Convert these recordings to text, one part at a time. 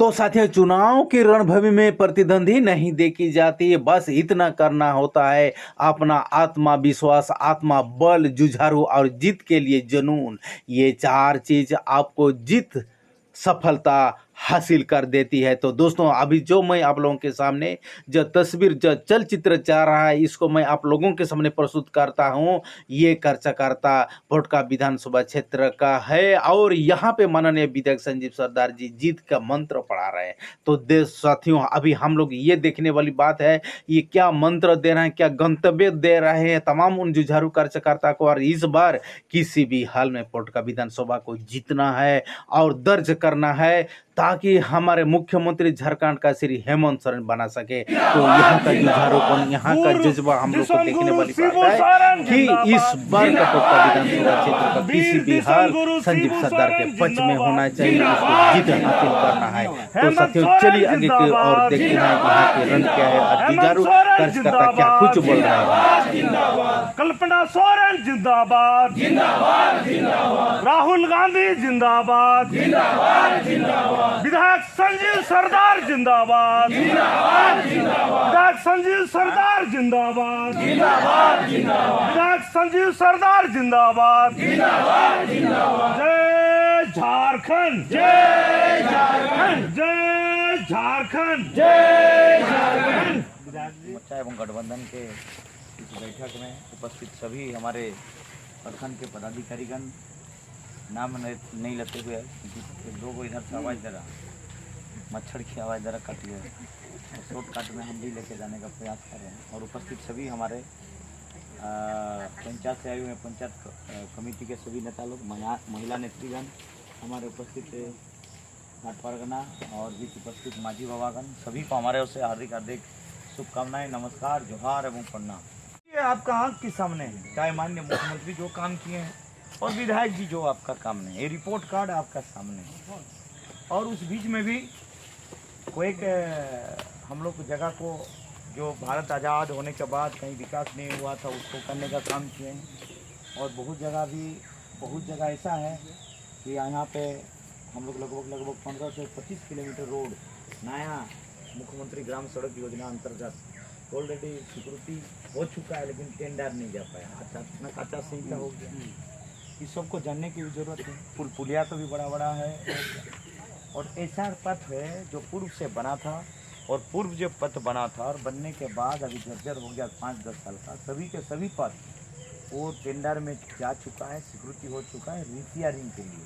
तो साथियों, चुनाव की रणभूमि में प्रतिद्वंदी नहीं देखी जाती, बस इतना करना होता है अपना आत्मविश्वास, आत्मा बल, जुझारू और जीत के लिए जुनून। ये चार चीज आपको जीत सफलता हासिल कर देती है। तो दोस्तों, अभी जो मैं आप लोगों के सामने जो तस्वीर, जो चलचित्र चाह रहा है, इसको मैं आप लोगों के सामने प्रस्तुत करता हूं। ये कर्चाकर्ता भोटका विधानसभा क्षेत्र का है और यहाँ पे माननीय विधायक संजीव सरदार जी जीत का मंत्र पढ़ा रहे हैं। तो देश साथियों, अभी हम लोग ये देखने वाली बात है, ये क्या मंत्र दे रहे हैं, क्या गंतव्य दे रहे हैं तमाम उन जुझारू कार्यकर्ता को। और इस बार किसी भी हाल में भोटका विधानसभा को जीतना है और दर्ज करना है, ताकि हमारे मुख्यमंत्री झारखंड का श्री हेमंत सोरेन बना सके। तो यहाँ का जुझारूपन, यहाँ का जज्बा हम लोग को देखने वाली बात है कि इस बार का भोटका विधानसभा क्षेत्र का किसी भी हाल संजीव सरदार के पक्ष में होना चाहिए, उसको जीत हासिल करना है। तो साथियों, चलिए आगे की और देखते हैं यहाँ के रन क्या है और जुझारू कार्यकर्ता क्या कुछ बोल रहे हैं। कल्पना सोरेन जिंदाबाद, राहुल गांधी जिंदाबाद, विधायक संजीव सरदार जिंदाबाद, विधायक संजीव सरदार जिंदाबाद, विधायक संजीव सरदार जिंदाबाद। जय झारखंड, जय झारखंड, जय झारखंड, जय झारखंड। मोर्चा एवं गठबंधन के इस बैठक में उपस्थित सभी हमारे प्रखंड के पदाधिकारीगण, नाम नहीं लेते हुए, क्योंकि दो को इधर से आवाज़ दे रहा, मच्छर की आवाज़ ज़रा काटी है, और शॉर्टकट में हम भी लेके जाने का प्रयास कर रहे हैं। और उपस्थित सभी हमारे पंचायत से आए हुए पंचायत कमेटी के सभी नेता लोग, महिला नेतृगण, हमारे उपस्थित घाट परगना और भी उपस्थित माजी बाबागण, सभी को हमारे ओर से हार्दिक हार्दिक शुभकामनाएं, नमस्कार, जोहार एवं प्रणाम। ये आपका आंख के सामने है, चाहे माननीय मुख्यमंत्री जो काम किए हैं और विधायक जी जो आपका काम नहीं, ये रिपोर्ट कार्ड आपका सामने है। और उस बीच में भी कोई हम लोग जगह को, जो भारत आज़ाद होने के बाद कहीं विकास नहीं हुआ था, उसको करने का काम किए हैं। और बहुत जगह ऐसा है कि यहाँ पे हम लोग लगभग 15 से 25 किलोमीटर रोड नया मुख्यमंत्री ग्राम सड़क योजना अंतर्गत ऑलरेडी स्वीकृति हो चुका है, लेकिन टेंडर नहीं जा पाया, आचार संहिता हो गया। इस सबको जानने की भी जरूरत है। पुलिया तो भी बड़ा है, और ऐसा पथ है जो पूर्व से बना था, और पूर्व जो पथ बना था और बनने के बाद अभी जर्जर हो गया 5-10 साल का, सभी के सभी पथ वो टेंडर में जा चुका है, स्वीकृति हो चुका है रिपेयरिंग के लिए।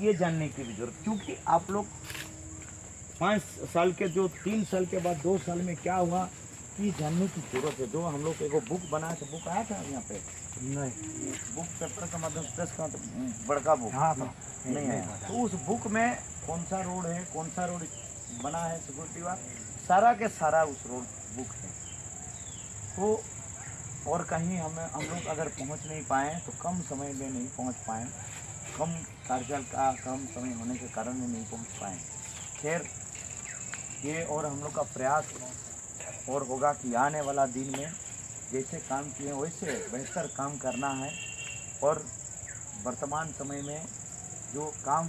ये जानने की भी जरूरत, क्योंकि आप लोग 5 साल के जो 3 साल के बाद 2 साल में क्या हुआ, ये जानने की जरूरत है। जो हम लोग एगो बुक बना था, बुक आया था यहाँ पे नहीं, बुक पेपर का माध्यम प्रेस का बड़का बुक नहीं आया। तो उस बुक में कौन सा रोड है, कौन सा रोड बना है सिक्योरिटी वाला, सारा के सारा उस रोड बुक है। तो और कहीं हम लोग अगर पहुंच नहीं पाए तो कम समय में नहीं पहुंच पाए, कम कार्यकाल का कम समय होने के कारण में नहीं पहुंच पाए। खैर, ये और हम लोग का प्रयास और होगा कि आने वाला दिन में जैसे काम किए वैसे बेहतर काम करना है। और वर्तमान समय में जो काम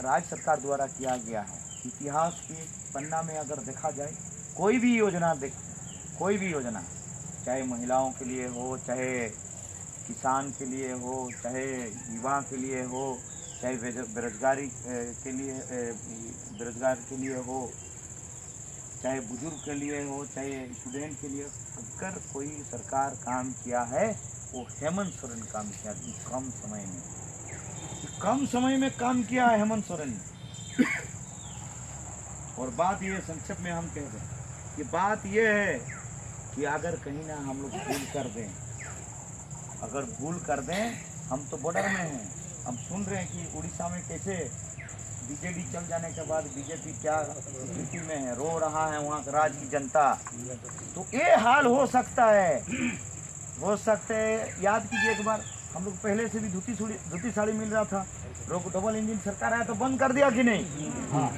राज्य सरकार द्वारा किया गया है, इतिहास के पन्ना में अगर देखा जाए, कोई भी योजना चाहे महिलाओं के लिए हो, चाहे किसान के लिए हो, चाहे युवा के लिए हो, चाहे बेरोजगार के लिए हो, चाहे बुजुर्ग के लिए हो, चाहे स्टूडेंट के लिए, अगर कोई सरकार काम किया है वो हेमंत सोरेन काम किया। कम समय में काम किया है हेमंत सोरेन ने। और बात ये संक्षेप में हम कह दें कि बात ये है कि अगर कहीं ना हम लोग भूल कर दें, हम तो बॉर्डर में हैं, हम सुन रहे हैं कि उड़ीसा में कैसे बीजेडी चल जाने के बाद बीजेपी क्या स्थिति में है, रो रहा है वहाँ राज्य की जनता। तो ये हाल हो सकता है। याद कीजिए, एक बार हम लोग पहले से भी धोती साड़ी मिल रहा था, डबल इंजन सरकार आया तो बंद कर दिया कि नहीं? हाँ,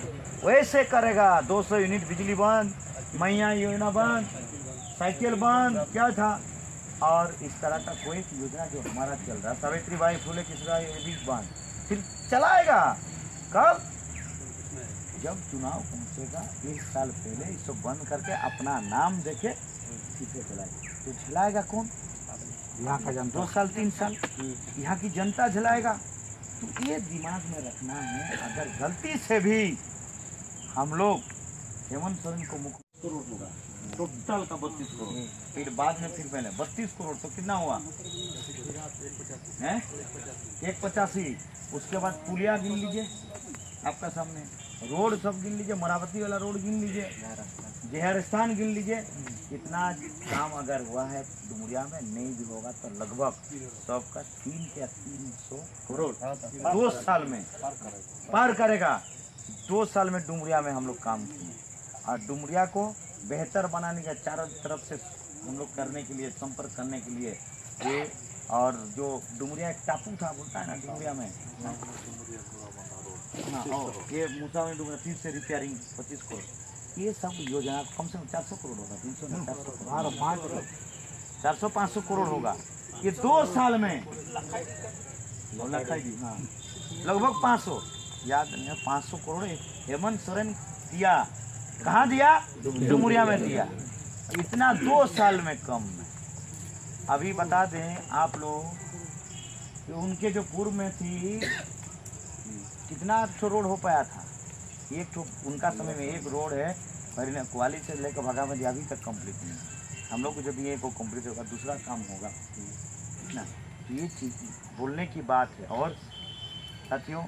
वैसे करेगा। 200 यूनिट बिजली बंद, मैया योजना बंद, साइकिल बंद, क्या था। और इस तरह का कोई योजना जो हमारा चल रहा, सावित्रीबाई फुले की बंद, फिर चलाएगा कब? जब चुनाव पहुंचेगा 1 साल पहले इसको बंद करके अपना नाम देके सीधे चलाएगा। तो झलाएगा कौन? यहाँ का जनता। 2 साल 3 साल यहाँ की जनता झलाएगा। तो ये दिमाग में रखना है, अगर गलती से भी हम लोग हेमंत सोरेन को मुख्य करोड़ होगा टोटल का 32 करोड़, फिर बाद में फिर पहले 32 करोड़ तो कितना हुआ है? 185। उसके बाद पुलिया गिन लीजिए, आपका सामने रोड सब गिन लीजिए, मरावती वाला रोड गिन लीजिए, जहर स्थान गिन लीजिए। इतना काम अगर हुआ है डुमरिया में, नहीं भी होगा तो लगभग सबका 300 या 300 करोड़ 2 साल में पार करेगा। 2 साल में डुमरिया में हम लोग काम किए और डुमरिया को बेहतर बनाने का चारों तरफ से हम लोग करने के लिए, संपर्क करने के लिए ये, और जो डुमरिया एक टापू था बोलता है ना डुमरिया में, हाँ, और ये मूसा में डुमरिया फिर से रिपेयरिंग 25 करोड़, ये सब योजना कम से कम 400 करोड़ होगा, 300 400 400-500 करोड़ होगा ये 2 साल में। हाँ, लगभग 500, याद नहीं है, 500 करोड़ हेमंत सोरेन दिया। कहाँ दिया? डुमरिया में दिया। इतना 2 साल में कम में। अभी बता दें आप लोग कि उनके जो पूर्व में थी कितना ठो रोड हो पाया था? एक ठो उनका समय में एक रोड है कुआली से लेकर भगावती अभी तक कंप्लीट नहीं है। हम लोग को जब ये को कंप्लीट होगा दूसरा काम होगा ना, ये चीज़ बोलने की बात है। और साथियों,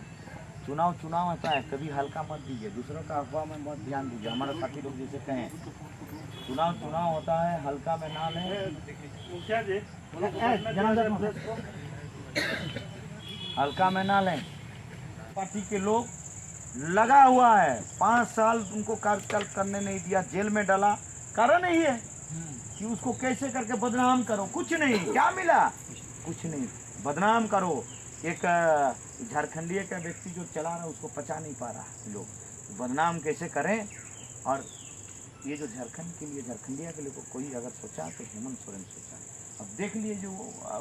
चुनाव होता है, कभी हल्का मत दीजिए, दूसरों का अफवाह में मत ध्यान दीजिए। हमारे साथी लोग जैसे कहें चुनाव होता है, हल्का में ना लें, हल्का में ना लें। पार्टी के लोग लगा हुआ है, 5 साल उनको कार्यकाल करने नहीं दिया, जेल में डाला। कारण यही है कि उसको कैसे करके बदनाम करो, कुछ नहीं, क्या मिला? कुछ नहीं, बदनाम करो। एक झारखंडीय का व्यक्ति जो चला रहा है उसको पचा नहीं पा रहा है, लोग बदनाम कैसे करें। और ये जो झारखंड के लिए, झारखंडिया के लिए कोई अगर सोचा तो हेमंत सोरेन सोचा। अब देख लिए जो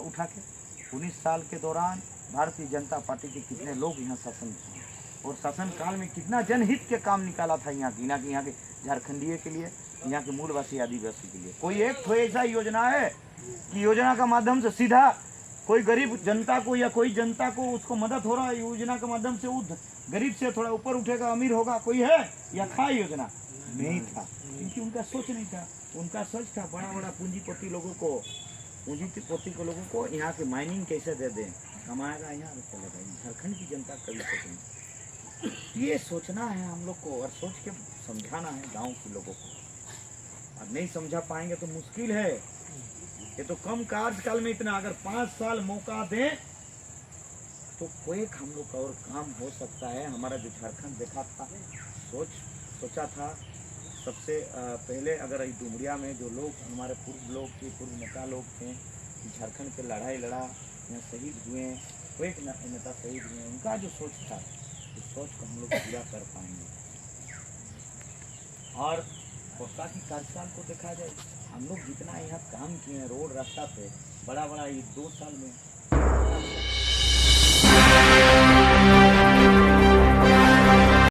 उठा के 19 साल के दौरान भारतीय जनता पार्टी के कितने लोग यहाँ शासन किए और शासन काल में कितना जनहित के काम निकाला था यहाँ की, यहाँ के झारखंडीय के लिए, यहाँ के मूलवासी आदिवासी के लिए। कोई एक तो ऐसा योजना है कि योजना का माध्यम से सीधा कोई गरीब जनता को या कोई जनता को उसको मदद हो रहा है, योजना के माध्यम से वो गरीब से थोड़ा ऊपर उठेगा, अमीर होगा, कोई है? या था योजना? नहीं था, क्योंकि उनका सोच नहीं था। उनका सोच था बड़ा पूंजीपति लोगों को यहाँ की माइनिंग कैसे दे दें, कमाएगा यहाँ चलेगा। झारखंड की जनता कभी सोच नहीं। ये सोचना है हम लोग को और सोच के समझाना है गाँव के लोगों को। और नहीं समझा पाएंगे तो मुश्किल है। ये तो कम कार्यकाल में इतना, अगर 5 साल मौका दें तो कोई हम लोग का और काम हो सकता है। हमारा जो झारखंड देखा था, सोचा था सबसे पहले, अगर डुमरिया में जो लोग हमारे पूर्व नेता लोग थे, झारखंड के लड़ाई लड़ा, यहाँ शहीद हुए, कोई नेता शहीद हुए, उनका जो सोच था उस सोच को हम लोग पूरा कर पाएंगे। और कोटा की कार्यकाल को देखा जाए, हम लोग जितना यहाँ काम किए हैं रोड रास्ता पे, बड़ा ये 2 साल में